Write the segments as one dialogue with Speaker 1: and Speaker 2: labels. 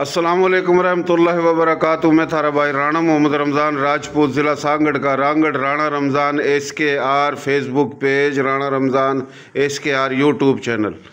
Speaker 1: अस्सलामुअलैकुम रहमतुल्लाहि व बरकातुहू। मैं थारा भाई राणा मोहम्मद रमज़ान राजपूत, ज़िला सांगड़ का Rangar. Rana Ramzan SKR Facebook page, Rana Ramzan SKR YouTube channel.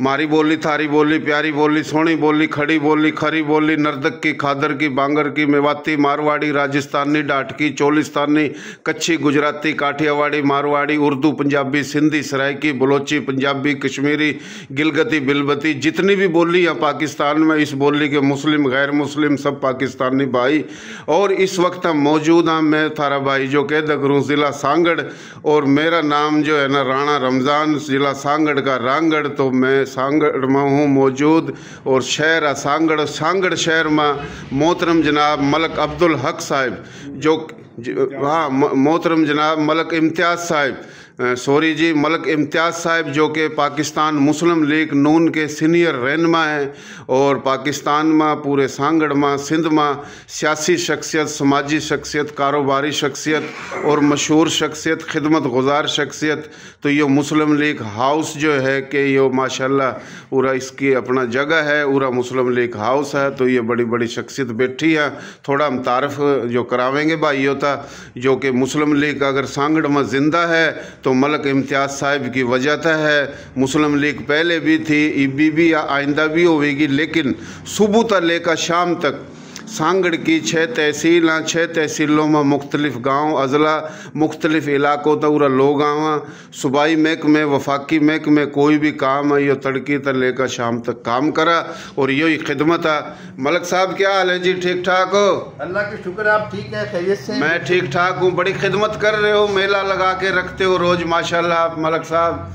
Speaker 1: मारी बोली, थारी बोली, प्यारी बोली, सोहनी बोली, खड़ी बोली, खरी बोली, नर्दक की, खादर की, बांगर की, मेवाती, मारवाड़ी, राजस्थानी, डाटकी, चोलिस्तानी, कच्छी, गुजराती, काठियावाड़ी, मारवाड़ी, उर्दू, पंजाबी, सिंधी, सराइकी, बलोची, पंजाबी, कश्मीरी, गिलगती, बिलबती, जितनी भी बोली हैं पाकिस्तान में, इस बोली के मुस्लिम गैर मुस्लिम सब पाकिस्तानी भाई। और इस वक्त हम मौजूद हैं, मैं थारा भाई जो कह करूँ ज़िला सांगड़, और मेरा नाम जो है ना राणा रमज़ान, ज़िला सांगड़ का रांगड़। तो मैं सांगड़ में हूँ मौजूद, और शहर है सांगड़ शहर में मोहतरम जनाब मलक अब्दुल हक साहिब जो हाँ मोहतरम जनाब मलक इम्तियाज़ साहिब, सॉरी जी, मलक इम्तियाज़ साहिब जो कि पाकिस्तान मुस्लिम लीग नून के सीनियर रहनुमा हैं, और पाकिस्तान में पूरे सांगड़ में सिंध में सियासी शख्सियत, समाजी शख्सियत, कारोबारी शख्सियत और मशहूर शख्सियत, खिदमत गुजार शख्सियत। तो ये मुस्लिम लीग हाउस जो है कि ये माशाल्लाह पूरा इसकी अपना जगह है, पूरा मुस्लिम लीग हाउस है। तो ये बड़ी बड़ी शख्सियत बैठी है। थोड़ा हम तारफ़ जो करावेंगे भाई होता जो कि मुस्लिम लीग अगर सांगड़ में ज़िंदा है तो मलक इम्तियाज़ साहिब की वजह है। मुस्लिम लीग पहले भी थी, इबी भी आइंदा भी होगी, लेकिन सुबह तक लेकर शाम तक सांगड़ की 6 तहसील हैं, 6 तहसीलों में मुख्तलिफ गाँव अजला, मुख्तलिफ इलाकों तक पूरा लोग आवा। सूबाई महकमे, वफाकी महकमे, कोई भी काम है ये तड़की तक लेकर शाम तक काम करा, और यही खिदमत है। मलक साहब क्या हाल है जी, ठीक ठाक हो?
Speaker 2: अल्लाह के शुक्र, आप ठीक है, खैरियत से?
Speaker 1: मैं ठीक ठाक हूँ। बड़ी खिदमत कर रहे हो, मेला लगा के रखते हो रोज़ माशाल्लाह आप मलक साहब।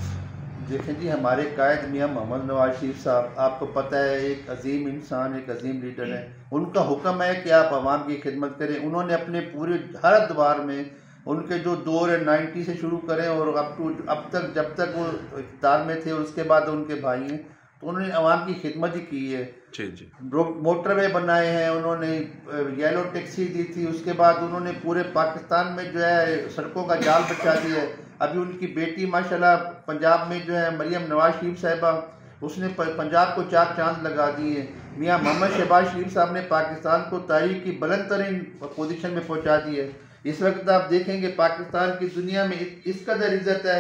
Speaker 2: देखें जी, हमारे कायद मियाँ मोहम्मद नवाज शरीफ साहब, आपको पता है, एक अजीम इंसान, एक अजीम लीडर है। उनका हुक्म है कि आप आवाम की खिदमत करें। उन्होंने अपने पूरे हर दौर में, उनके जो दौर है 90 से शुरू करें और अब तक जब तक वो इख्तियार में थे, और उसके बाद उनके भाई हैं, तो उन्होंने आवाम की खिदमत ही की है।
Speaker 1: जी
Speaker 2: मोटरवे बनाए हैं उन्होंने, येलो टैक्सी दी थी, उसके बाद उन्होंने पूरे पाकिस्तान में जो है सड़कों का जाल बिछा दिया है। अभी उनकी बेटी माशाल्लाह पंजाब में जो है मरियम नवाज शरीफ साहिबा, उसने पंजाब को 4 चांद लगा दिए। मियाँ मोहम्मद शहबाज शरीफ साहब ने पाकिस्तान को तारीख की बुलंद तरीन पोजीशन में पहुँचा दी है। इस वक्त आप देखेंगे पाकिस्तान की दुनिया में इस कदर इज्जत है।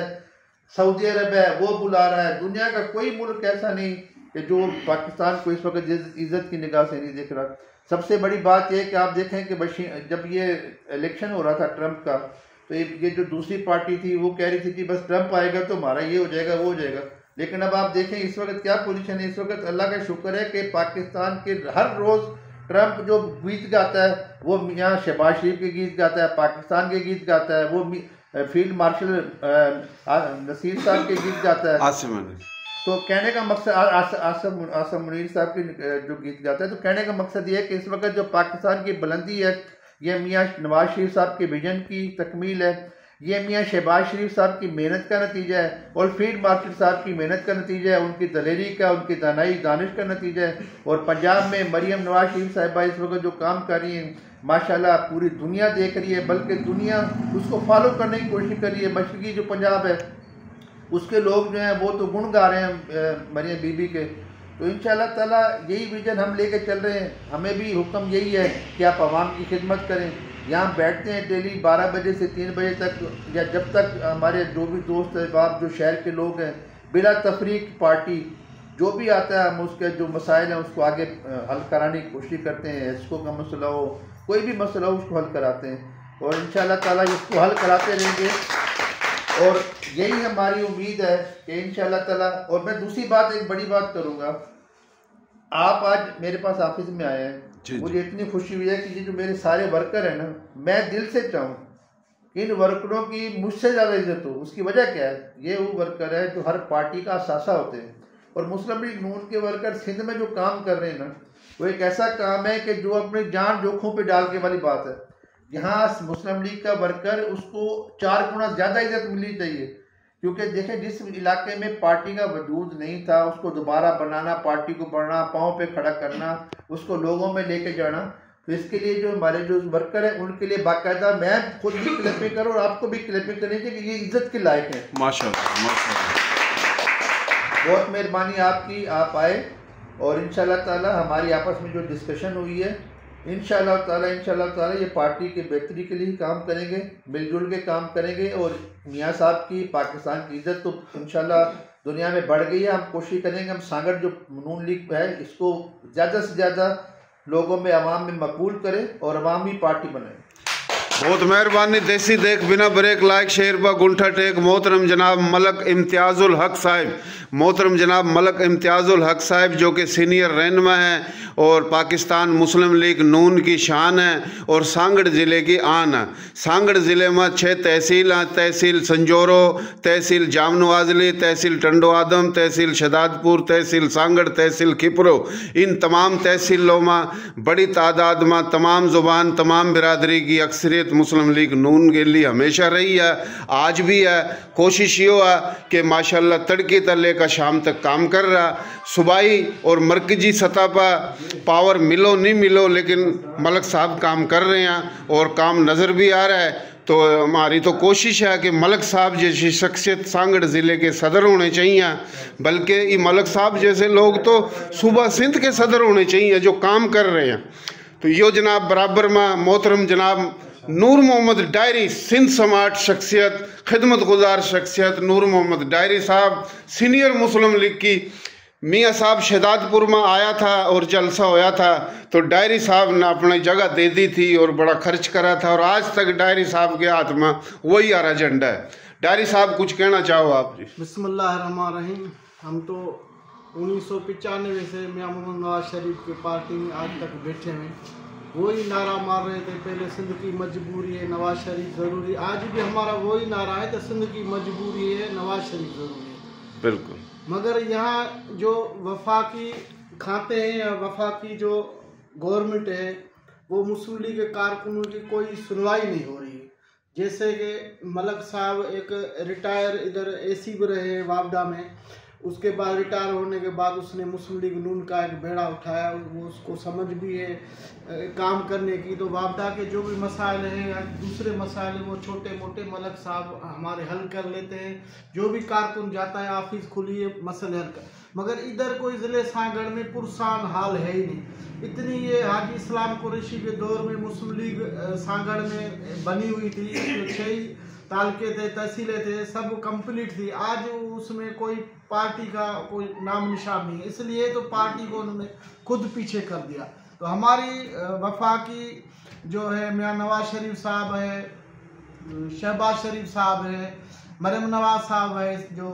Speaker 2: सऊदी अरब है वो बुला रहा है, दुनिया का कोई मुल्क ऐसा नहीं कि जो पाकिस्तान को इस वक्त इज्जत की निगाह से नहीं देख रहा। सबसे बड़ी बात यह कि आप देखें कि जब ये इलेक्शन हो रहा था ट्रंप का, तो ये जो दूसरी पार्टी थी वो कह रही थी कि बस ट्रंप आएगा तो हमारा ये हो जाएगा वो हो जाएगा। लेकिन अब आप देखें इस वक्त क्या पोजीशन है। इस वक्त अल्लाह का शुक्र है कि पाकिस्तान के हर रोज़ ट्रंप जो गीत गाता है वो मियाँ शहबाज शरीफ के गीत गाता है, पाकिस्तान के गीत गाता है, वो फील्ड मार्शल नसीर साहब के गीत गाता है। तो कहने का मकसद आसम मुनीर साहब के जो गीत गाता है, तो कहने का मकसद ये है कि इस वक्त जो पाकिस्तान की बुलंदी है, ये मियाँ नवाज शरीफ साहब के विजन की तकमील है। ये मियाँ शहबाज शरीफ साहब की मेहनत का नतीजा है, और फील्ड मार्शल साहब की मेहनत का नतीजा है, उनकी दलेरी का, उनकी दानाई दानिश का नतीजा है। और पंजाब में मरियम नवाज शरीफ साहिबा इस वक्त जो काम कर रही हैं माशाल्लाह पूरी दुनिया देख रही है, बल्कि दुनिया उसको फॉलो करने की कोशिश कर रही है। मशरकी जो पंजाब है उसके लोग जो हैं वो तो गुण गा रहे हैं मरियम बीबी के। तो इंशाअल्लाह ताला यही विजन हम लेके चल रहे हैं। हमें भी हुक्म यही है कि आप आवाम की खिदमत करें। यहाँ बैठते हैं डेली 12 बजे से 3 बजे तक, या जब तक हमारे जो भी दोस्त अहबाब जो शहर के लोग हैं, बिला तफरीक पार्टी जो भी आता है हम उसके जो मसाइल हैं उसको आगे हल कराने की कोशिश करते हैं। इसको का मसला हो, कोई भी मसला हो, उसको हल कराते हैं, और इंशाअल्लाह ताला इसको हल कराते रहेंगे। और यही हमारी उम्मीद है कि इंशाअल्लाह ताला। और मैं दूसरी बात, एक बड़ी बात करूँगा, आप आज मेरे पास ऑफिस में आए हैं, मुझे इतनी खुशी हुई है कि ये जो मेरे सारे वर्कर हैं ना, मैं दिल से चाहूँ कि इन वर्करों की मुझसे ज़्यादा इज्जत हो। उसकी वजह क्या है? ये वो वर्कर है जो हर पार्टी का असासा होते हैं, और मुस्लिम लीग नून के वर्कर सिंध में जो काम कर रहे हैं ना, वो एक ऐसा काम है कि जो अपनी जान जोखों पे डाल के वाली बात है। यहाँ मुस्लिम लीग का वर्कर, उसको 4 गुना ज़्यादा इज्जत मिलनी चाहिए, क्योंकि देखें जिस इलाके में पार्टी का वजूद नहीं था उसको दोबारा बनाना, पार्टी को बढ़ना, पाँव पे खड़ा करना, उसको लोगों में लेके जाना। तो इसके लिए जो हमारे जो वर्कर हैं उनके लिए बाकायदा मैं खुद भी क्लैपिंग करूँ और आपको भी क्लैपिंग करनी चाहिए कि ये इज्जत के लायक है।
Speaker 1: माशाल्लाह माशाल्लाह,
Speaker 2: बहुत मेहरबानी आपकी, आप आए। और इंशाल्लाह ताला हमारी आपस में जो डिस्कशन हुई है, इंशाल्लाह ताला ये पार्टी के बेहतरी के लिए ही काम करेंगे, मिलजुल के काम करेंगे। और मियाँ साहब की पाकिस्तान की इज्जत तो इंशाल्लाह दुनिया में बढ़ गई है। हम कोशिश करेंगे हम सांगड़ जो नून लीग है इसको ज़्यादा से ज़्यादा लोगों में, अवाम में मकबूल करें और अवामी पार्टी बनाएं।
Speaker 1: बहुत मेहरबानी। देसी देख बिना ब्रेक लाइक शेर पर गुंठा टेक। मोहतरम जनाब मलक इम्तियाजुल हक साहिब, मोहतरम जनाब मलक इम्तियाजुल हक साहिब जो कि सीनियर रहनुमा हैं और पाकिस्तान मुस्लिम लीग नून की शान है और सांगड़ ज़िले की आन है। सांगड़ ज़िले में 6 तहसील हैं, तहसील संजोरो, तहसील जामनवाजली, तहसील टंडो आदम, तहसील शदादपुर, तहसील सांगड़, तहसील खिपरो। इन तमाम तहसीलों में बड़ी तादाद में तमाम ज़ुबान, तमाम बिरादरी की अक्सरियत मुस्लिम लीग नून के लिए हमेशा रही है, आज भी है। कोशिश ये है कि माशाल्लाह तड़के तले का शाम तक काम कर रहा। सूबाई और मरकजी सतह पर पावर मिलो नहीं मिलो, लेकिन मलक साहब काम कर रहे हैं और काम नज़र भी आ रहा है। तो हमारी तो कोशिश है कि मलक साहब जैसी शख्सियत सांगड़ ज़िले के सदर होने चाहिए, बल्कि ये मलक साहब जैसे लोग तो सूबा सिंध के सदर होने चाहिए जो काम कर रहे हैं। तो यो जनाब बराबर में मोहतरम जनाब नूर मोहम्मद डायरी, सिंध समाट शख्सियत, खिदमत गुजार शख्सियत नूर मोहम्मद डायरी साहब, सीनियर मुस्लिम लीग की। मियाँ साहब शहदादपुर में आया था और जलसा होया था तो डायरी साहब ने अपनी जगह दे दी थी और बड़ा खर्च करा था और आज तक डायरी साहब के हाथ में वही हरा झंडा है। डायरी साहब कुछ कहना चाहो आप जी?
Speaker 3: बिस्मिल्लाहिर्रहमानिर्रहीम। हम तो 1995 से मियाँ मोहम्मद नवाज शरीफ की पार्टी में आज तक बैठे हैं, वही नारा मार रहे थे पहले, सिंध की मजबूरी है नवाज शरीफ ज़रूरी। आज भी हमारा वही नारा है तो सिंध की मजबूरी है नवाज शरीफ ज़रूरी है।
Speaker 1: बिल्कुल।
Speaker 3: मगर यहाँ जो वफाकी खाते हैं या वफाकी जो गवर्नमेंट है वो मुस्लिम लीग के कारकुनों की कोई सुनवाई नहीं हो रही है। जैसे कि मलक साहब एक रिटायर इधर एसी भी रहे हैं वापडा में, उसके बाद रिटायर होने के बाद उसने मुस्लिम लीग नून का एक बेड़ा उठाया, वो उसको समझ भी है काम करने की। तो वापडा के जो भी मसाइल हैं या दूसरे मसाइल हैं वो छोटे मोटे मलक साहब हमारे हल कर लेते हैं। जो भी कारकुन जाता है ऑफिस खुली है मसले हल कर। मगर इधर कोई ज़िले सांगड़ में पुरसान हाल है ही नहीं। इतनी ये हाजी इस्लाम कुरैशी के दौर में मुस्लिम लीग सांगड़ में बनी हुई थी, जो 6 तालके थे, तहसीलें थे, सब कंप्लीट थी। आज उसमें कोई पार्टी का कोई नाम निशान नहीं है, इसलिए तो पार्टी को उन्होंने खुद पीछे कर दिया। तो हमारी वफाकी जो है मियाँ नवाज शरीफ साहब है, शहबाज शरीफ साहब है, मरियम नवाज साहब है जो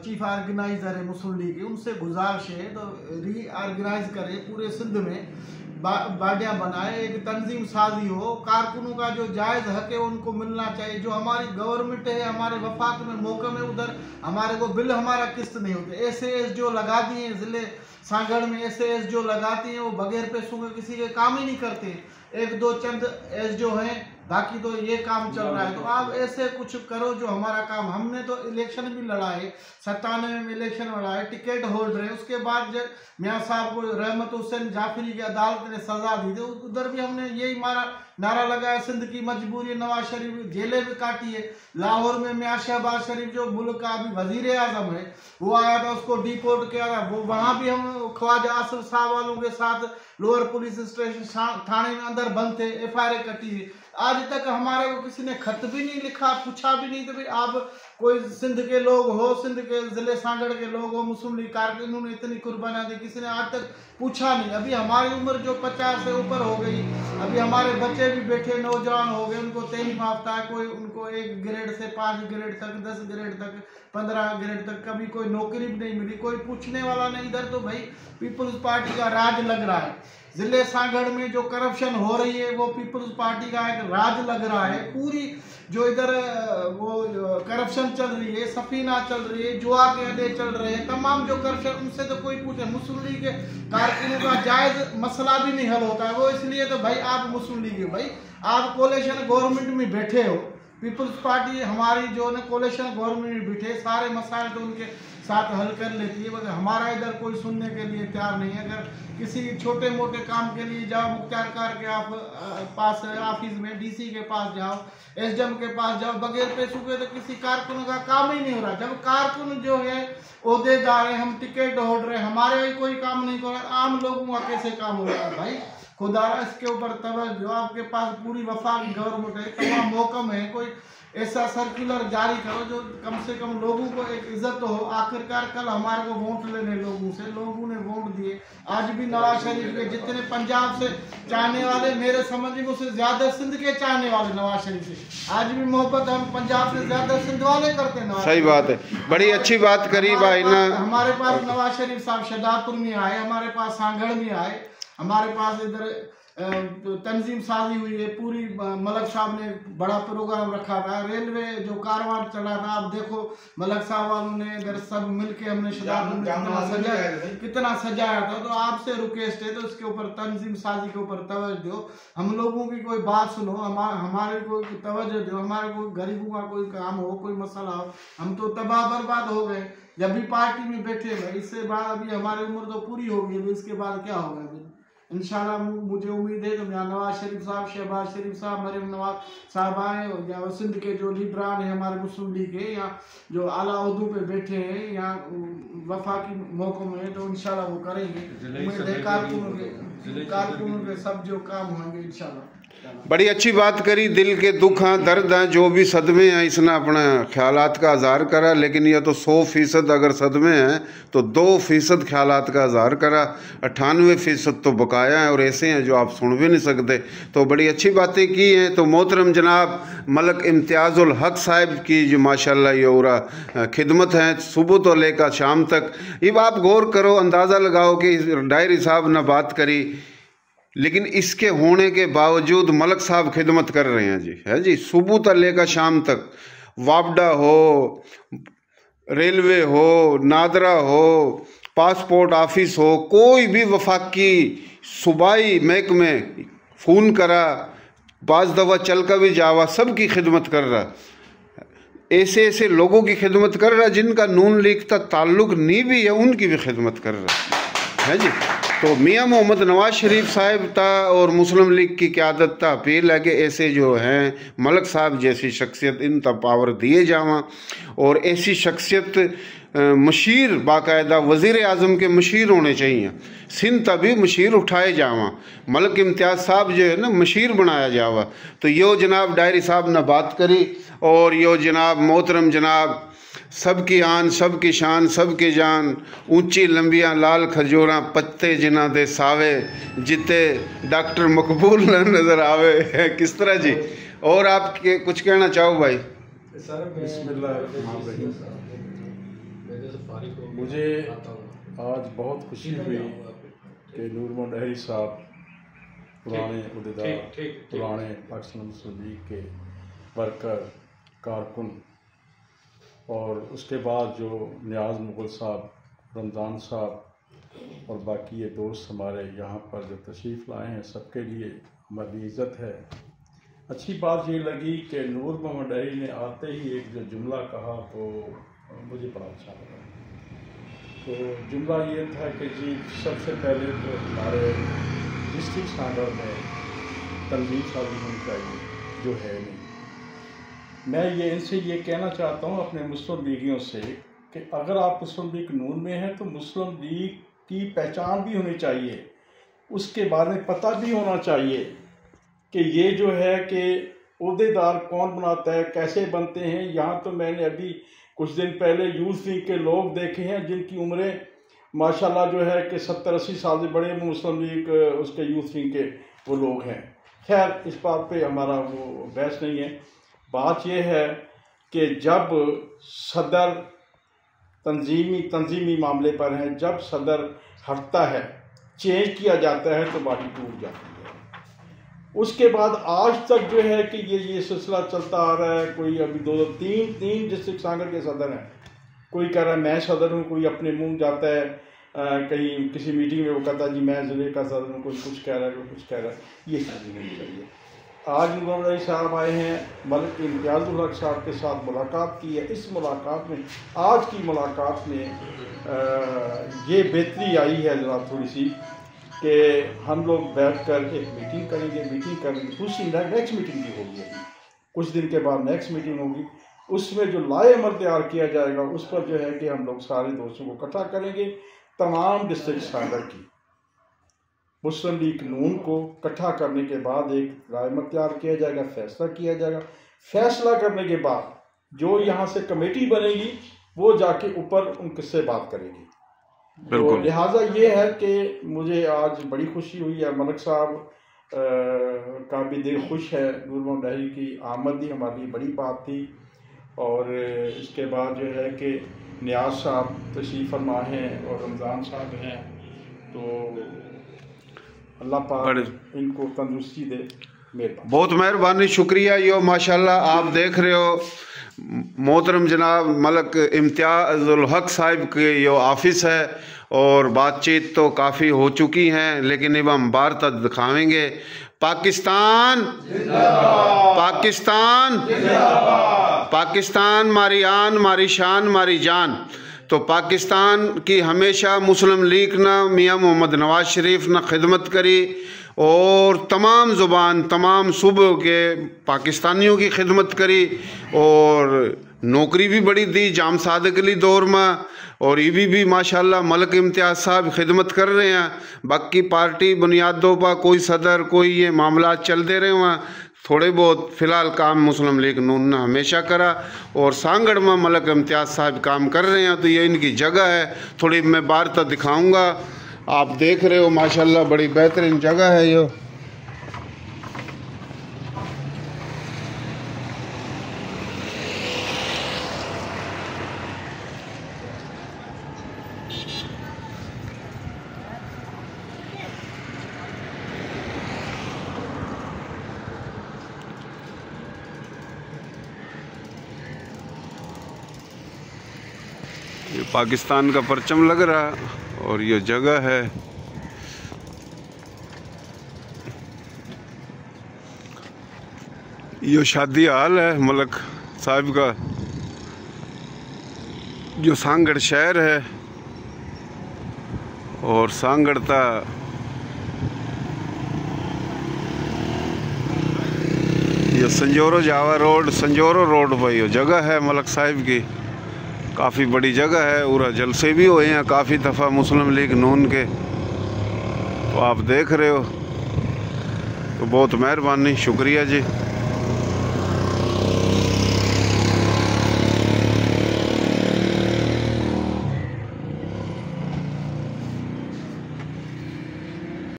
Speaker 3: चीफ ऑर्गेनाइजर है मुस्लिम लीग के, उनसे गुजारिश है तो रीऑर्गेनाइज करे, पूरे सिंध में बाडियाँ बनाए, एक तंजीम साजी हो, कारकुनों का जो जायज़ हक है उनको मिलना चाहिए। जो हमारी गवर्नमेंट है हमारे वफाक में मौकम है, उधर हमारे को बिल हमारा किस्त नहीं होते। एस जो लगा दिए ज़िले सांगड़ में, एस जो लगाती हैं वो बगैर पैसों के किसी के काम ही नहीं करते। 1-2 चंद एस जो हैं, बाकी तो ये काम चल रहा है। तो आप ऐसे कुछ करो जो हमारा काम। हमने तो इलेक्शन भी लड़ा है, 97 में इलेक्शन लड़ा है, टिकट होल्डर है। उसके बाद जब मियाँ साहब को रहमत हुसैन जाफरी की अदालत ने सजा दी थी, उधर भी हमने यही नारा लगाया, सिंध की मजबूरी। नवाज शरीफ जेलें भी काटी है। लाहौर में मियाँ शहबाज शरीफ जो मुल्क का अभी वजीर आजम है वो आया था, उसको डिपोर्ट किया था। वो वहाँ भी हम ख्वाजा आसिफ साहब वालों के साथ लोअर पुलिस स्टेशन थाने में अंदर बंद थे, FIR कटी थी। आज तक हमारे को किसी ने खत भी नहीं लिखा, पूछा भी नहीं। तो भाई आप कोई सिंध के लोग हो, सिंध के ज़िले सांगड़ के लोग हो, मुस्लिम लीग कारकुनों ने इतनी कुर्बानियाँ दी, किसी ने आज तक पूछा नहीं। अभी हमारी उम्र जो 50 से ऊपर हो गई, अभी हमारे बच्चे भी बैठे नौजवान हो गए, उनको तैलीम याफ्ता है, कोई उनको 1 ग्रेड से 5 ग्रेड तक, 10 ग्रेड तक, 15 ग्रेड तक, कभी कोई नौकरी भी नहीं मिली, कोई पूछने वाला नहीं। इधर तो भाई पीपल्स पार्टी का राज लग रहा है। ज़िले सांगड़ में जो करप्शन हो रही है वो पीपल्स पार्टी का एक राज लग रहा है। पूरी जो इधर वो करप्शन चल रही है, सफीना चल रही है, जुआ के अड्डे चल रहे हैं, तमाम जो करप्शन, उनसे तो कोई पूछे। मुस्लिम लीग के कारकुनों का जायज मसला भी नहीं हल होता है वो, इसलिए तो भाई आप मुस्लिम लीग है, भाई आप कोalition गवर्नमेंट में बैठे हो। पीपल्स पार्टी हमारी जो है कोalition गवर्नमेंट में बैठे, सारे मसाइल तो उनके साथ हल कर लेती है, मगर हमारा इधर कोई सुनने के लिए तैयार नहीं है। अगर किसी छोटे मोटे काम के लिए जाओ, मुख्तार कार के आप पास ऑफिस में, डीसी के पास जाओ, एसडीएम के पास जाओ, बगैर पैसों के तो किसी कारकुन का काम ही नहीं हो रहा। जब कारकुन जो है ओहदेदार है, हम टिकट होल्डर है, हमारे भी कोई काम नहीं हो रहा, आम लोगों का कैसे काम हो रहा है भाई? खुदारा इसके ऊपर तवज्जो, आपके पास पूरी वफाक गवर्नमेंट है, तमाम मौकम है, कोई ऐसा सर्कुलर जारी करो जो कम से कम लोगों को एक इज्जत हो। आखिरकार कल हमारे को वोट लेने लोगों से, लोगों ने वोट दिए। आज भी नवाज शरीफ के जितने पंजाब से चाहने वाले, मेरे समझ में उससे ज्यादा सिंध के चाहने वाले नवाज शरीफ से, आज भी मोहब्बत हम पंजाब से ज्यादा सिंध वाले करते हैं।
Speaker 1: सही बात है, बड़ी अच्छी बात करी भाई ना।
Speaker 3: हमारे पास नवाज शरीफ साहब शहजादपुर में आए, हमारे पास सांगड़ में आए, हमारे पास इधर तंजीम साजी हुई है पूरी। मलक साहब ने बड़ा प्रोग्राम रखा था, रेलवे जो कारवां चला था, आप देखो मलक साहब वालों ने इधर सब मिलके हमने कितना सजाया था। तो आपसे रिक्वेस्ट है, तो इसके ऊपर तंजीम साजी के ऊपर तवज्जो दो, हम लोगों की कोई बात सुनो, हमारे को तवज्जो दो, हमारे कोई गरीबों का कोई काम हो, कोई मसला हो। हम तो तबाह बर्बाद हो गए जब भी पार्टी में बैठे हुए। इससे बाद अभी हमारी उम्र तो पूरी हो गई, इसके बाद क्या होगा? इंशाल्लाह मुझे उम्मीद है कि नवाज शरीफ साहब, शहबाज शरीफ साहब, मरीम नवाज साहब आए, और या सिंध के जो लीडरान हैं हमारे मुस्लिम लीग के, या जो आला उहदू पे बैठे हैं, या वफाकी मौकों में, तो इंशाल्लाह वो करेंगे। उम्मीद है कारकुनों के सब जो काम होंगे इंशाल्लाह।
Speaker 1: बड़ी अच्छी बात करी, दिल के दुख हैं, दर्द हैं, जो भी सदमे हैं, इसने अपने ख्यालात का इजहार करा। लेकिन यह तो 100% अगर सदमे हैं तो 2% ख्यालात का इजहार करा, 98% तो बकाया हैं और ऐसे हैं जो आप सुन भी नहीं सकते। तो बड़ी अच्छी बातें की हैं। तो मोहतरम जनाब मलक इम्तियाज़ुल हक साहब की जो माशाल्लाह ये और खिदमत हैं सुबह तो लेकर शाम तक। अब आप गौर करो, अंदाज़ा लगाओ कि डायरी साहब ने बात करी, लेकिन इसके होने के बावजूद मलक साहब खिदमत कर रहे हैं जी, है जी, सुबह तक लेकर शाम तक। वापडा हो, रेलवे हो, नादरा हो, पासपोर्ट ऑफिस हो, कोई भी वफाकी सूबाई महकमे फ़ोन करा, बाज़ दफ़ा चल कर भी जावा, सबकी खिदमत कर रहा। ऐसे ऐसे लोगों की खिदमत कर रहा जिनका नून लीग का ताल्लुक़ नहीं भी है, उनकी भी खिदमत कर रहा है जी। तो मियाँ मोहम्मद नवाज शरीफ साहब था और मुस्लिम लीग की क़यादत था, अपील है कि ऐसे जो हैं मलक साहब जैसी शख्सियत इन तक पावर दिए जावा, और ऐसी शख्सियत मशीर बाकायदा वज़ीर आज़म के मशीर होने चाहिए। सिंध तभी मशीर उठाए जावा, मलक इम्तियाज़ साहब जो है ना मशीर बनाया जावा। तो यो जनाब डायरी साहब ने बात करी, और यो जनाब मोहतरम जनाब सबकी आन, सबकी शान, सबकी जान, ऊंची लंबियां लाल खजूरा, पत्ते जिन्हां दे सावे, जिते डॉक्टर मकबूल न नजर आवे। किस तरह जी? और आप कुछ कहना चाहो भाई?
Speaker 4: मुझे आज बहुत खुशी हुई कि नूरमन डायरी साहब पुराने उहदेदार, पुराने पाकिस्तान मुस्लिम लीग के वर्कर, कारकुन, और उसके बाद जो नियाज़ मुग़ल साहब, रमज़ान साहब और बाकी ये दोस्त हमारे यहाँ पर जो तशरीफ़ लाए हैं, सबके लिए हमारी इज़्ज़त है। अच्छी बात ये लगी कि नूर मोहम्मद डायरी ने आते ही एक जो जुमला कहा तो मुझे बड़ा अच्छा लगा। तो जुमला ये था कि जी सबसे पहले तो हमारे डिस्ट्रिक्ट सांगड़ में तंजीम साजी होनी चाहिए, जो है नहीं। मैं ये इनसे ये कहना चाहता हूँ अपने मुस्लिम लीगियों से कि अगर आप मुस्लिम लीग नून में हैं तो मुस्लिम लीग की पहचान भी होनी चाहिए, उसके बारे में पता भी होना चाहिए कि ये जो है कि ओहदेदार कौन बनाता है, कैसे बनते हैं। यहाँ तो मैंने अभी कुछ दिन पहले यूथ लीग के लोग देखे हैं जिनकी उम्रें माशाल्लाह जो है कि 70-80 साल से बड़े मुस्लिम लीग उसके यूथ लीग के वो लोग हैं। खैर इस बात पे हमारा वो बहस नहीं है। बात यह है कि जब सदर तंजीमी मामले पर है, जब सदर हटता है, चेंज किया जाता है तो पार्टी टूट जाती है। उसके बाद आज तक जो है कि ये सिलसिला चलता आ रहा है। कोई अभी तीन डिस्ट्रिक्ट सांगड़ के सदर हैं, कोई कह रहा है मैं सदर हूँ, कोई अपने मुंह जाता है कहीं किसी मीटिंग में वो कहता है जी मैं ज़िले का सदर हूँ, कोई कुछ कह रहा है, कोई कुछ कह रहा है। ये चीज़ नहीं चाहिए। आज नूरमोहम्मद अली साहब आए हैं, मलिक इम्तियाज़ुल हक साहब के साथ मुलाकात की है। इस मुलाकात में, आज की मुलाकात में ये बेहतरी आई है जरा थोड़ी सी कि हम लोग बैठकर एक मीटिंग करेंगे, दूसरी नेक्स्ट मीटिंग भी होगी अभी कुछ दिन के बाद नेक्स्ट मीटिंग होगी। उसमें जो लाए अमल तैयार किया जाएगा उस पर जो है कि हम लोग सारे दोस्तों को इकट्ठा करेंगे। तमाम डिस्ट्रिक्ट सांगड़ की मुस्लिम लीग नून को इकट्ठा करने के बाद एक रायमत तैयार किया जाएगा, फैसला किया जाएगा। फैसला करने के बाद जो यहाँ से कमेटी बनेगी वो जाके ऊपर उनसे बात करेगी। तो लिहाजा ये है कि मुझे आज बड़ी खुशी हुई है। मलिक साहब का भी दिल खुश है। नूरमोहम्मद अली की आमद ही हमारे लिए बड़ी बात थी। और इसके बाद जो है कि नियाज साहब तशरीफ़ फरमा हैं और रमज़ान साहब हैं, तो अल्लाह पाक इनको तंदुरुस्ती दे।
Speaker 1: बहुत मेहरबानी, शुक्रिया। यो माशाल्लाह आप देख रहे हो मोहतरम जनाब मलिक इम्तियाज़ुल हक साहिब के यो ऑफिस है और बातचीत तो काफ़ी हो चुकी हैं, लेकिन अब हम बाहर तक दिखावेंगे। पाकिस्तान पाकिस्तान पाकिस्तान मारी आन, मारी शान, मारी जान। तो पाकिस्तान की हमेशा मुस्लिम लीग ने मियाँ मोहम्मद नवाज शरीफ ने खिदमत करी और तमाम ज़ुबान तमाम सूबों के पाकिस्तानियों की खिदमत करी और नौकरी भी बड़ी दी जाम सादिक अली दौर में। और ये भी माशाल्लाह मलिक इम्तियाज़ साहब खिदमत कर रहे हैं। बाकी पार्टी बुनियादों पर कोई सदर कोई ये मामला चलते रहे हुए, थोड़े बहुत फ़िलहाल काम मुस्लिम लीग नून ने हमेशा करा और सांगड़ में मलिक इम्तियाज़ साहब काम कर रहे हैं। तो ये इनकी जगह है, थोड़ी मैं बाहर तक दिखाऊंगा। आप देख रहे हो माशाल्लाह बड़ी बेहतरीन जगह है ये। ये पाकिस्तान का परचम लग रहा और ये जगह है। ये शादी हाल है मलिक साहब का, जो सांगड़ शहर है और सांगड़ था ये संजोरो जावा रोड, संजोरो रोड पर ये जगह है मलिक साहब की। काफ़ी बड़ी जगह है, पूरा जलसे भी हुए हैं काफ़ी दफ़ा मुस्लिम लीग नून के। तो आप देख रहे हो, तो बहुत मेहरबानी, शुक्रिया जी।